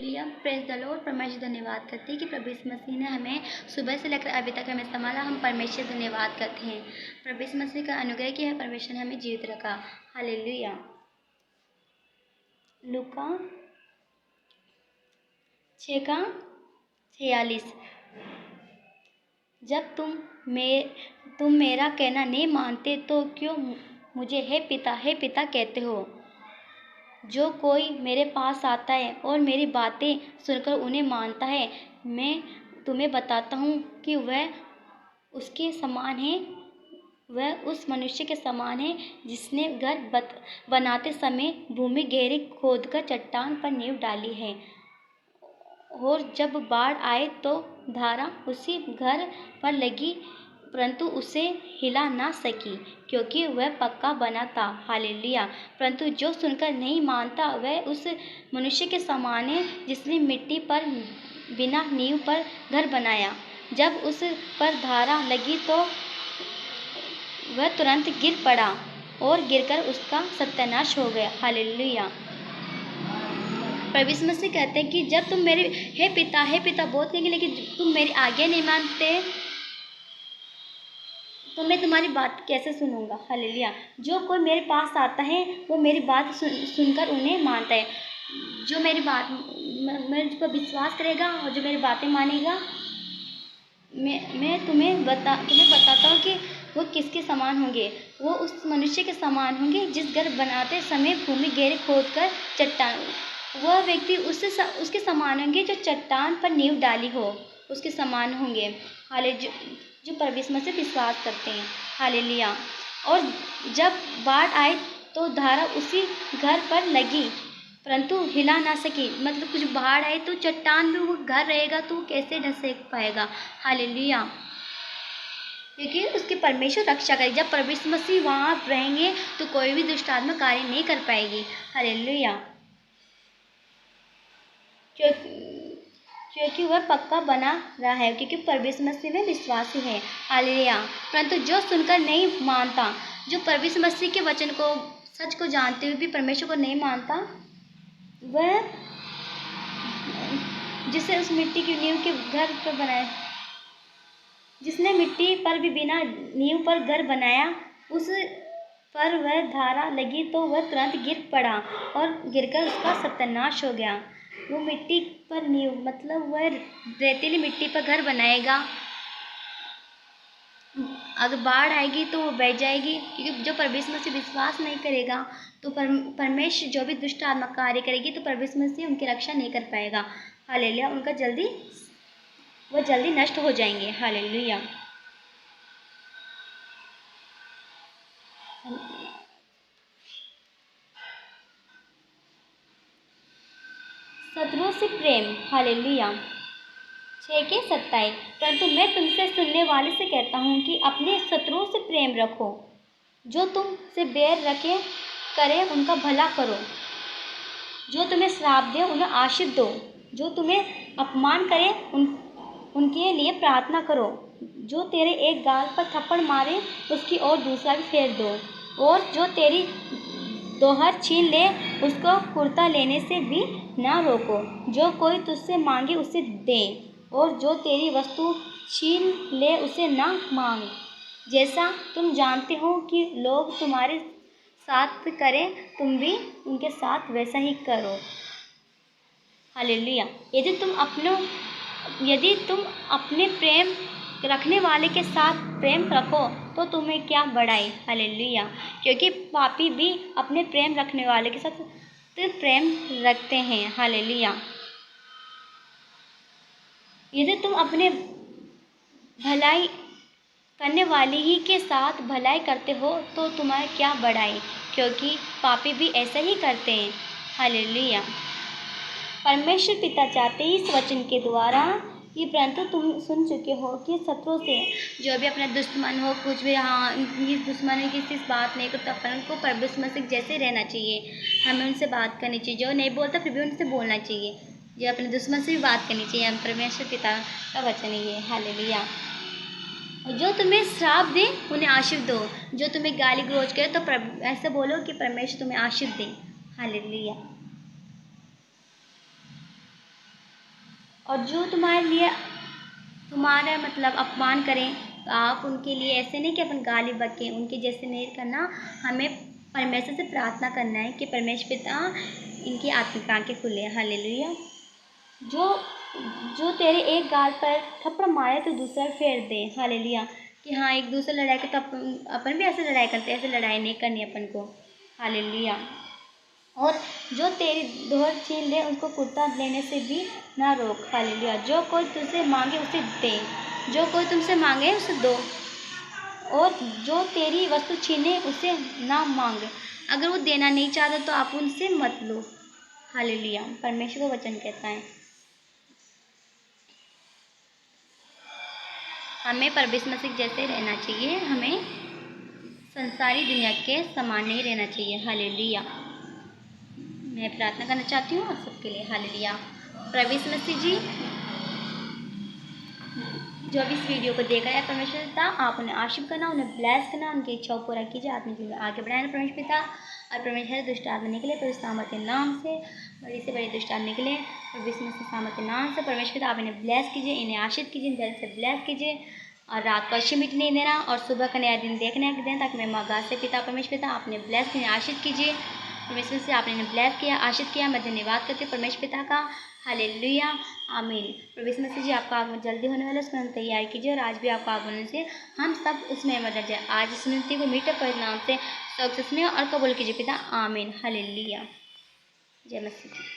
Praise the Lord. परमेश्वर धन्यवाद करते हैं कि प्रभु यीशु मसीह ने हमें सुबह से लेकर अभी तक हमें संभाला। हम परमेश्वर धन्यवाद करते हैं। प्रभु यीशु मसीह का अनुग्रह किया है, परमेश्वर ने हमें जीवित रखा। हालेलुया। लूका 6:46। जब तुम मेरा कहना नहीं मानते तो क्यों मुझे हे पिता कहते हो। जो कोई मेरे पास आता है और मेरी बातें सुनकर उन्हें मानता है, मैं तुम्हें बताता हूँ कि वह उसके समान है। वह उस मनुष्य के समान है जिसने घर बनाते समय भूमि गहरी खोदकर चट्टान पर नींव डाली है। और जब बाढ़ आए तो धारा उसी घर पर लगी, परंतु उसे हिला ना सकी, क्योंकि वह पक्का बना था। हालेलुया। परंतु जो सुनकर नहीं मानता वह उस मनुष्य के समान है जिसने मिट्टी पर बिना नींव पर घर बनाया। जब उस पर धारा लगी तो वह तुरंत गिर पड़ा और गिरकर उसका सत्यानाश हो गया। हालेलुया। प्रभु यीशु मसीह कहते हैं कि जब तुम मेरे हे पिता बहुत कहेंगे, लेकिन तुम मेरी आज्ञा नहीं मानते तो मैं तुम्हारी बात कैसे सुनूंगा। हालेलुया। जो कोई मेरे पास आता है वो मेरी बात सुनकर उन्हें मानता है। जो मेरी बात मेरे पर विश्वास करेगा और जो मेरी बातें मानेगा, मैं तुम्हें बताता हूँ कि वो किसके समान होंगे। वो उस मनुष्य के समान होंगे जिस घर बनाते समय भूमि गहरे खोदकर चट्टान, वह व्यक्ति उसके समान होंगे जो चट्टान पर नींव डाली हो, उसके समान होंगे। हालेलुया। जो प्रभु यीशु मसीह विश्वास करते हैं। हालेलुया। और जब बाढ़ आए तो धारा उसी घर पर लगी, परंतु हिला ना सकी। मतलब कुछ बाढ़ आए तो चट्टान में वो घर रहेगा तो कैसे ढस पाएगा। हालेलुया। क्योंकि उसके परमेश्वर रक्षा करेगी। जब प्रभु यीशु मसीह वहाँ रहेंगे तो कोई भी दुष्ट आत्मा कार्य नहीं कर पाएगी। हालेलुया। क्योंकि वह पक्का बना रहा है, क्योंकि प्रभु यीशु मसीह में विश्वासी है। हालेलुया। परंतु जो सुनकर नहीं मानता, जो प्रभु यीशु मसीह के वचन को सच को जानते हुए भी परमेश्वर को नहीं मानता, वह जिसे उस मिट्टी की नींव के घर पर बनाया, जिसने मिट्टी पर भी बिना नींव पर घर बनाया, उस पर वह धारा लगी तो वह तुरंत गिर पड़ा और गिरकर उसका सत्यानाश हो गया। वो मिट्टी पर नींव मतलब वह रेतीली मिट्टी पर घर बनाएगा, अगर बाढ़ आएगी तो वो बह जाएगी। क्योंकि जो प्रभु यीशु मसीह विश्वास नहीं करेगा तो परमेश्वर जो भी दुष्ट आत्मा कार्य करेगी तो प्रभु यीशु मसीह उनकी रक्षा नहीं कर पाएगा। हालेलुया। वो जल्दी नष्ट हो जाएंगे। हालेलुया। शत्रुओं से प्रेम। हालेलुया। 6:27। परंतु मैं तुमसे सुनने वाले से कहता हूँ कि अपने शत्रुओं से प्रेम रखो, जो तुमसे बैर करे उनका भला करो, जो तुम्हें श्राप दे उन्हें आशीष दो, जो तुम्हें अपमान करे उनके लिए प्रार्थना करो, जो तेरे एक गाल पर थप्पड़ मारे उसकी ओर दूसरा भी फेर दो, और जो तेरी दोहर छीन ले उसको कुर्ता लेने से भी ना रोको। जो कोई तुझसे मांगे उसे दे, और जो तेरी वस्तु छीन ले उसे ना मांग। जैसा तुम जानते हो कि लोग तुम्हारे साथ करें, तुम भी उनके साथ वैसा ही करो। हालेलुया। यदि तुम अपने प्रेम रखने वाले के साथ प्रेम रखो तो तुम्हें क्या बढ़ाई। हालेलुया। क्योंकि पापी भी अपने प्रेम रखने वाले के साथ प्रेम रखते हैं। हालेलुया। यदि तुम अपने भलाई करने वाले ही के साथ भलाई करते हो तो तुम्हारा क्या बढ़ाई, क्योंकि पापी भी ऐसा ही करते हैं। हालेलुया। परमेश्वर पिता चाहते ही इस वचन के द्वारा कि परंतु तुम सुन चुके हो कि शत्रु से जो भी अपना दुश्मन हो, कुछ भी, हाँ, इस दुश्मन किसी से बात नहीं करता, अपन को प्रभु यीशु मसीह जैसे रहना चाहिए। हमें उनसे बात करनी चाहिए। जो नहीं बोलता फिर भी उनसे बोलना चाहिए। जो अपने दुश्मन से भी बात करनी चाहिए। हम परमेश्वर पिता का वचन ही है। हालेलुया। जो तुम्हें श्राप दे उन्हें आशीष दो, जो तुम्हें गाली गलौज करे तो ऐसे बोलो कि परमेश्वर तुम्हें आशीष दे। हालेलुया। और जो तुम्हारे लिए तुम्हारा मतलब अपमान करें तो आप उनके लिए ऐसे नहीं कि अपन गाली बकें, उनके जैसे नहीं करना। हमें परमेश्वर से प्रार्थना करना है कि परमेश्वर पिता इनकी आत्मिक आंखें खुले। हालेलुया। जो जो तेरे एक गाल पर थप्पड़ मारे तो दूसरा फेर दे। हालेलुया। कि हाँ, एक दूसरे लड़ाई के तो अपन भी ऐसे लड़ाई करते हैं, ऐसे लड़ाई नहीं करनी अपन को। हालेलुया। और जो तेरी दोहर छीन ले उसको कुर्ता लेने से भी ना रोक। हालेलुया। जो कोई तुझसे मांगे उसे दे, जो कोई तुमसे मांगे उसे दो, और जो तेरी वस्तु छीने उसे ना मांग। अगर वो देना नहीं चाहता तो आप उनसे मत लो। हालेलुया। परमेश्वर को वचन कहता है हमें परमेश्वर मसीह जैसे रहना चाहिए, हमें संसारी दुनिया के समान नहीं रहना चाहिए। हालेलुया। मैं प्रार्थना करना चाहती हूँ आप सबके लिए। हालेलुया। परमेश्वर मसीह जी, जो भी इस वीडियो को देख रहे हैं परमेश्वर पिता, आप उन्हें आशीष करना, उन्हें ब्लेस करना, उनकी इच्छाओं पूरा कीजिए, आत्मिक जीवन में आगे बढ़ाना परमेश्वर पिता। और परमेश्वर दुष्ट आत्मा निकले पर सामर्थ के नाम से, बड़ी से बड़ी दुष्ट आत्मा निकले और विष्णु से सामर्थ के नाम से। परमेश्वर पिता, आप इन्हें ब्लेस कीजिए, इन्हें आशीष कीजिए, दिल से ब्लेस कीजिए, और रात को अच्छी मीट नहीं देना और सुबह का नया दिन देखने दें, ताकि मैं मगा से पिता परमेश्वर पिता आपने ब्लेस किया, आशीष कीजिए। परमेश्वर से आपने इन्हें ब्लेस किया, आशीष किया। मैं धन्यवाद करती हूँ परमेश्वर पिता का। हालेलुया। आमीन। परमेश्वर मसीह जी, आपका आगमन जल्दी होने वाला है, उसमें हम तैयार कीजिए, और आज भी आपका आगमन होने से हम सब उसमें मदद जाए। आज इस विनती को मीठे परिणाम से सुनिए और कबूल कीजिए पिता। आमीन। हालेलुया। जय मसीह जी।